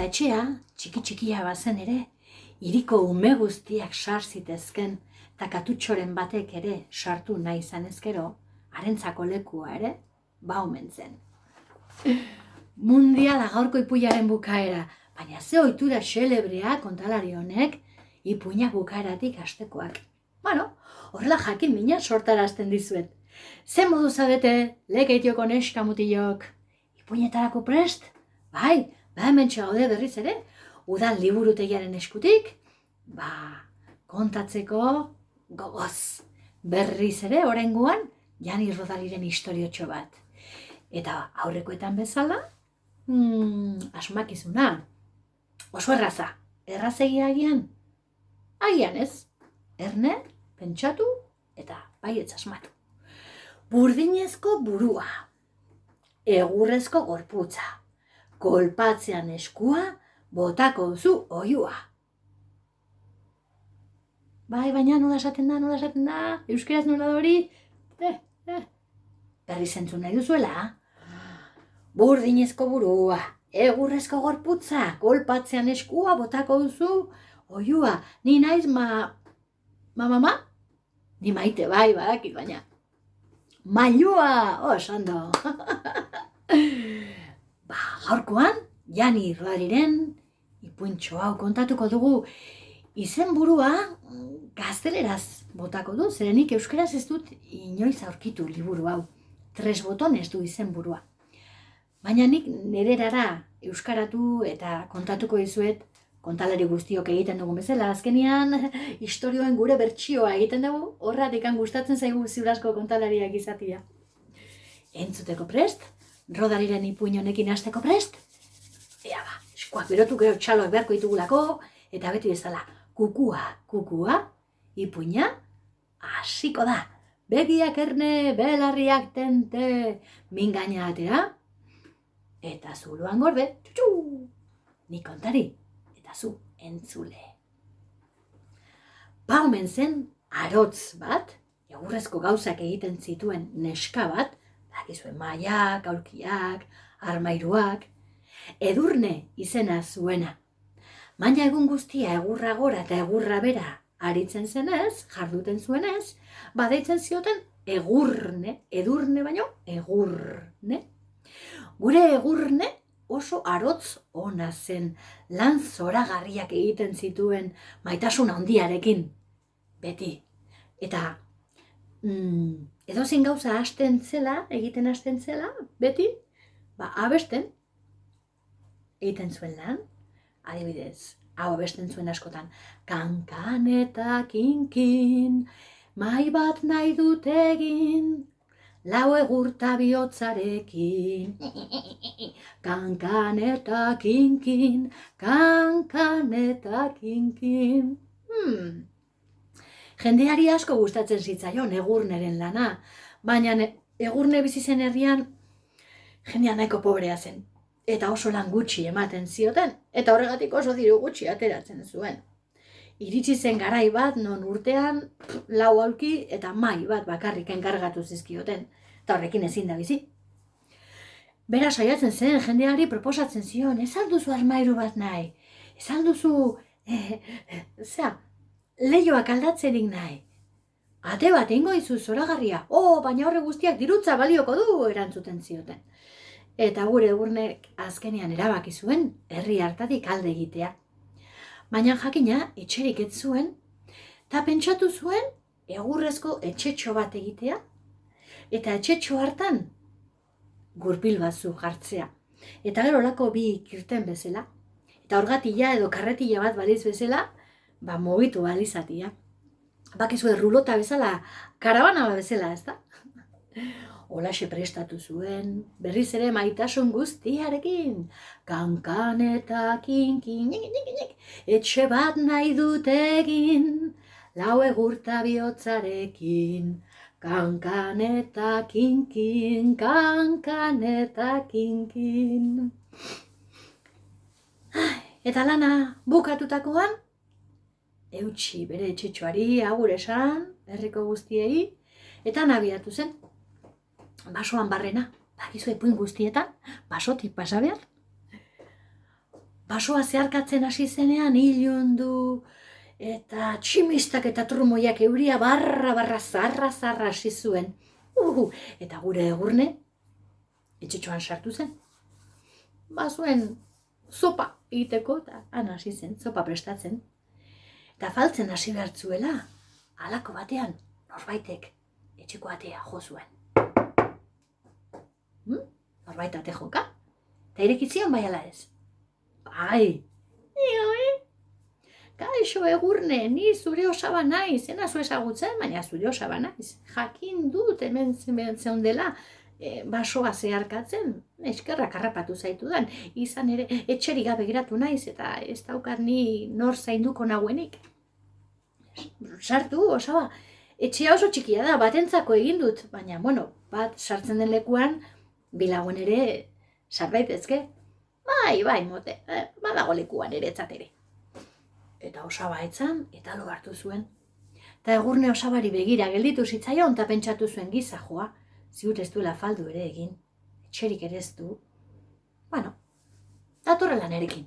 etxea, txiki-txikia bazen ere, hiriko ume guztiak sar zitezken, eta katutxoren batek ere sartu nahi izan ezkero, harentzako lekua ere, omen zen. Mundiala gaurko ipuinaren bukaera, baina ze ohitura xelebrea kontalari honek, ipuinak bukaeratik hastekoak. Horrela jakin mina sortarazten dizuet. Ze modu zabete, lekeitioko neska mutilok? Ipuinetarako prest? Bai, hemen txaude berriz ere, udal liburutegiaren eskutik, kontatzeko gogoz. Berriz ere, oraingoan, Jani Rodaliren istoriotxo bat. Eta aurrekoetan bezala, asmakizuna. Oso erraza. Errazegia agian? Agian ez. Erne, pentsatu eta baietz asmatu. Burdinezko burua. Egurrezko gorputza. Kolpatzean eskua, botako duzu oihua. Bai, baina nola esaten da? Euskeraz nola da hori? Berri zentzun nahi duzuela? Burdinezko burua, egurrezko gorputza, kolpatzean eskua, botako duzu oihua. Ni naiz Ni maite bai, badakit baina. Mailua, osando. Gaurkoan, Jani Rodaliren ipuintxo hau kontatuko dugu. Izenburua gazteleraz botako du, zerenik euskeraz ez dut inoiz aurkitu liburu hau. 3 botones du izenburua. Baina nik nererara euskaratu eta kontatuko dizuet, kontalari guztiok egiten dugu bezala, azkenean istorioen gure bertsioa egiten dugu, horratik gustatzen zaigu ziur asko kontalariak izatea. Entzuteko prest? Rodaliren ipuin honekin hasteko prest? Eskuak berotu gero txaloak beharko ditugulako, eta beti bezala, kukua, ipuina, hasiko da. Begiak erne, belarriak tente, min gaina atera, eta zuloan gorde, txutxu, ni kontari, eta zu entzule. Omen zen arotz bat, egurrezko gauzak egiten zituen neska bat, dakizuen maiak, aulkiak, armairuak, Edurne izena zuena. Baina egun guztia egurra gora eta egurra bera aritzen zenez, jarduten zuenez, deitzen zioten egurne, edurne baino egurne. Gure egurne oso arotz ona zen, lan zoragarriak egiten zituen maitasun handiarekin, beti. Eta edozein gauza egiten hasten zela, beti, abesten egiten zuen lan, adibidez, hau abesten zuen askotan, kankan eta kinkin, mai bat nahi dut egin, lau egurta bihotzarekin. Kankan eta kinkin, kankan eta kinkin. Jendeari asko gustatzen zitzaion egurneren lana, baina egurne bizi zen herrian jendea nahiko pobrea zen. Eta oso lan gutxi ematen zioten, eta horregatik oso diru gutxi ateratzen zuen. Iritsi zen garai bat non urtean 4 aulki eta mai bat bakarrik enkargatu zizkioten, eta horrekin ezin da bizi. Bera saiatzen zen jendeari proposatzen zion, ez alduzu armairu bat nahi, ez alduzu, lehioak aldatzerik nahi. Ate bat eingo dizu zoragarria, baina horre guztiak dirutza balioko du, erantzuten zioten. Eta gure egurnek azkenean erabaki zuen herri hartatik alde egitea. Baina jakina etxerik ez zuen, eta pentsatu zuen egurrezko etxetxo bat egitea, eta etxetxo hartan gurpil batzu jartzea. Eta gero lako bi kirten bezala, eta orgatila edo karretila bat baliz bezala, mugitu balizatia. Bakizue rulota bezala, karabana bezala, ez da? Holaxe prestatu zuen, berriz ere maitasun guztiarekin. Kankan eta kinkin, etxe bat nahi dut egin, lau egurta bihotzarekin. Kankan eta kinkin, kankan eta kinkin. Eta lana bukatutakoan, eutxi bere etxetxoari agur esan, herriko guztiei, eta nabiatu zen. Basoan barrena, bakizu ipuin guztietan, basotik pasa behar. basoa zeharkatzen hasi zenean ilundu, eta tximistak eta trumoiak euria barra zarra hasi zuen. Eta gure Egurne etxetxoan sartu zen. Bazuen zopa egiteko, eta han hasi zen, zopa prestatzen. Eta faltzen hasi behartzuela, halako batean, norbaitek etxeko atea jo zuen. Norbait ate joka? Eta irekitzion bai ala ez? Bai! Kaixo Egurne, ni zure osaba naiz, enazu ezagutzen, baina zure osaba naiz. Jakin dut hemen zeundela, basoa zeharkatzen, eskerrak harrapatu zaitudan. Izan ere, etxeri gabe geratu naiz, eta ez daukat ni nor zainduko nagoenik. Sartu, osaba, etxea oso txikia da, batentzako egin dut, baina, bat sartzen den lekuan, bilagoen ere sarbaitezke. Bai, mote, badago lekuan ere etzatere. Eta osaba etzan, eta lo hartu zuen. Eta Egurne osabari begira gelditu zitzaion, eta pentsatu zuen giza joa, ziur ez duela faldu ere egin, etxerik ere ez du. Datorrela nerekin.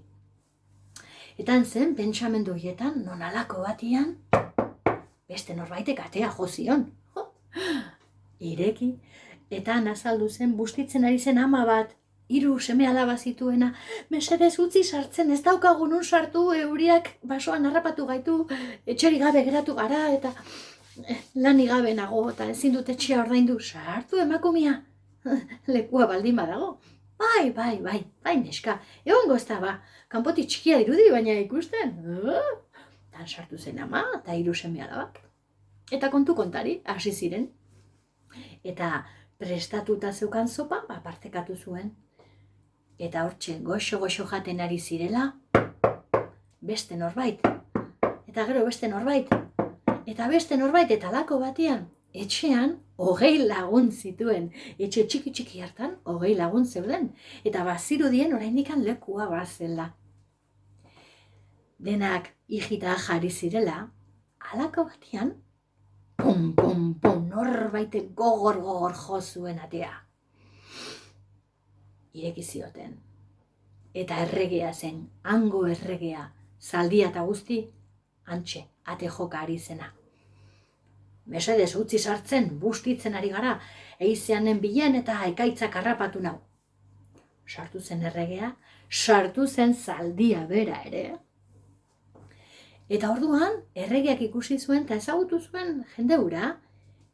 Eta zen, pentsamendu horietan, non alako batian, beste norbaitek atea jo zion. Ireki, eta nazaldu zen, bustitzen ari zen ama bat, 3 seme-alaba zituena, mesedez utzi sartzen, ez daukagu nun sartu, euriak basoan harrapatu gaitu, etxeri gabe geratu gara, eta lani gabe nago, eta ezin dut etxea ordaindu, sartu emakumia, lekua baldin badago. Bai, neska, egongo ez da ba, kanpoti txikia dirudi, baina ikusten. Tan sartu zen ama, eta 3 seme-alabak. Eta kontu kontari, hasi ziren. Eta prestatuta zeukan zopa, partekatu zuen. Eta hortxe goxo jaten ari zirela, beste norbait, eta gero beste norbait, eta halako batean, etxean 20 lagun zituen, etxe txiki hartan 20 lagun zeuden, eta bazirudien oraindikan lekua bazela. Denak hijita jarri zirela, halako batean, pum, norbaitek gogor jo zuen atea. Ireki zioten. Eta erregea zen, hango erregea, zaldia eta guzti, hantxe, ate joka ari zena. Mesedez utzi sartzen, bustitzen ari gara, eizeanen bilen eta ekaitzak harrapatu nau. Sartu zen erregea, sartu zen zaldia bera ere. Eta orduan, erregeak ikusi zuen eta ezagutu zuen jende hura.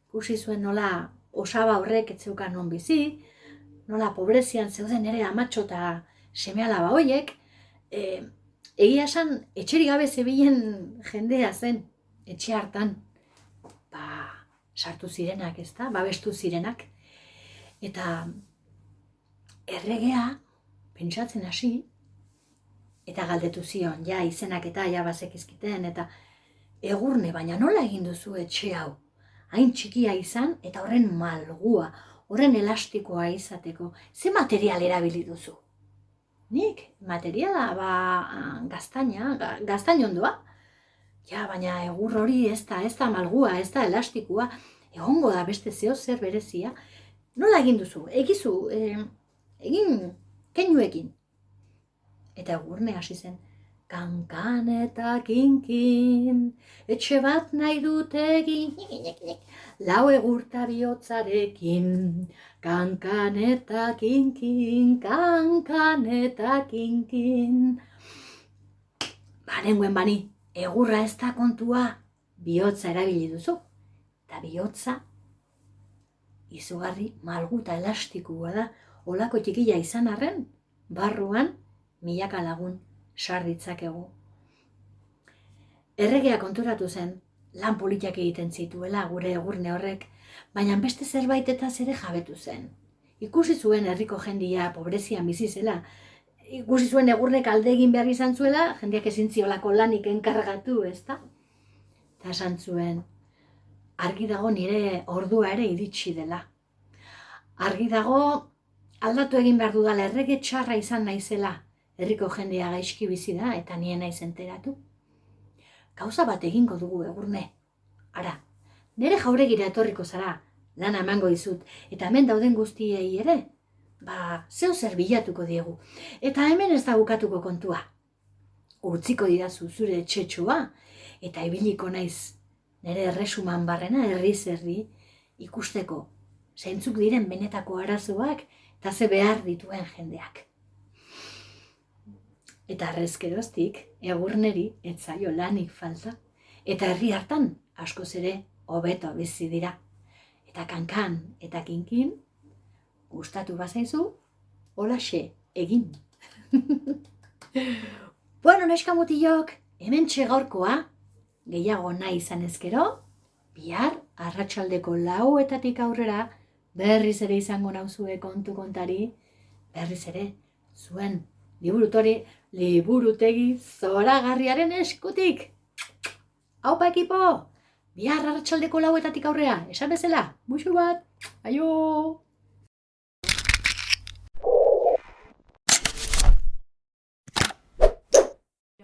Ikusi zuen nola osaba horrek etzeukan non bizi, nola pobrezian zeuden ere amatxo eta seme-alaba hoiek, egia esan etxeri gabe zebilen jendea zen, etxe hartan. Sartu zirenak, ezta, babestu zirenak. Eta erregea pentsatzen hasi, eta galdetu zion, izenak eta bazekizkiten, eta Egurne, baina nola egin duzu etxe hau? Hain txikia izan, eta horren malgua, horren elastikoa izateko, ze material erabili duzu? Nik, materiala, gaztain ondoa. Baina egur hori ez da malgua, ez da elastikoa, egongo da beste zeo zer berezia. Nola egin duzu? Egizu, egin keinuekin. Eta Egurne hasi zen, kankan eta kinkin, etxe bat nahi dut egin, lau egurta bihotzarekin, kankan eta kinkin, Nengoen bani, egurra ez da kontua, bihotza erabili duzu. Eta bihotza, izugarri malgu eta elastikoa da, olako txikila izan arren, barruan milaka lagun sar ditzakegu. Erregea konturatu zen, lan politak egiten zituela gure Egurne horrek, baina beste zerbait eta zere jabetu zen. Ikusi zuen herriko jendia pobrezian bizi zela, ikusi zuen Egurnek alde egin behar izan zuela, jendeak ezin ziolako lanik enkargatu, ezta? Eta esan zuen, argi dago nire ordua ere iritsi dela. Argi dago aldatu egin behar dudala, errege txarra izan naizela, herriko jendea gaizki bizi da eta nien naiz enteratu. Gauza bat egingo dugu Egurne. Ara, nire jauregira etorriko zara, lana emango dizut, eta hemen dauden guztiei ere, zeo zer bilatuko diegu. Eta hemen ez da bukatuko kontua. utziko didazu zure etxetxoa, eta ibiliko naiz nire erresuman barrena herriz herri ikusteko zeintzuk diren benetako arazoak eta ze behar dituen jendeak. Eta arrezkeroztik Egurneri ez zaio lanik falta, eta herri hartan askoz ere hobeto bizi dira. Eta kankan eta kinkin gustatu bazaizu, holaxe egin. Bueno, neska mutilok, hementxe gaurkoa, gehiago nahi izan ezkero, bihar arratsaldeko 4:00 aurrera berriz ere izango nauzue kontu kontari, berriz ere zuen liburutegi zoragarriaren eskutik. Aupa ekipo, bihar arratsaldeko 4:00 aurrera, esan bezala, muxu bat, aio!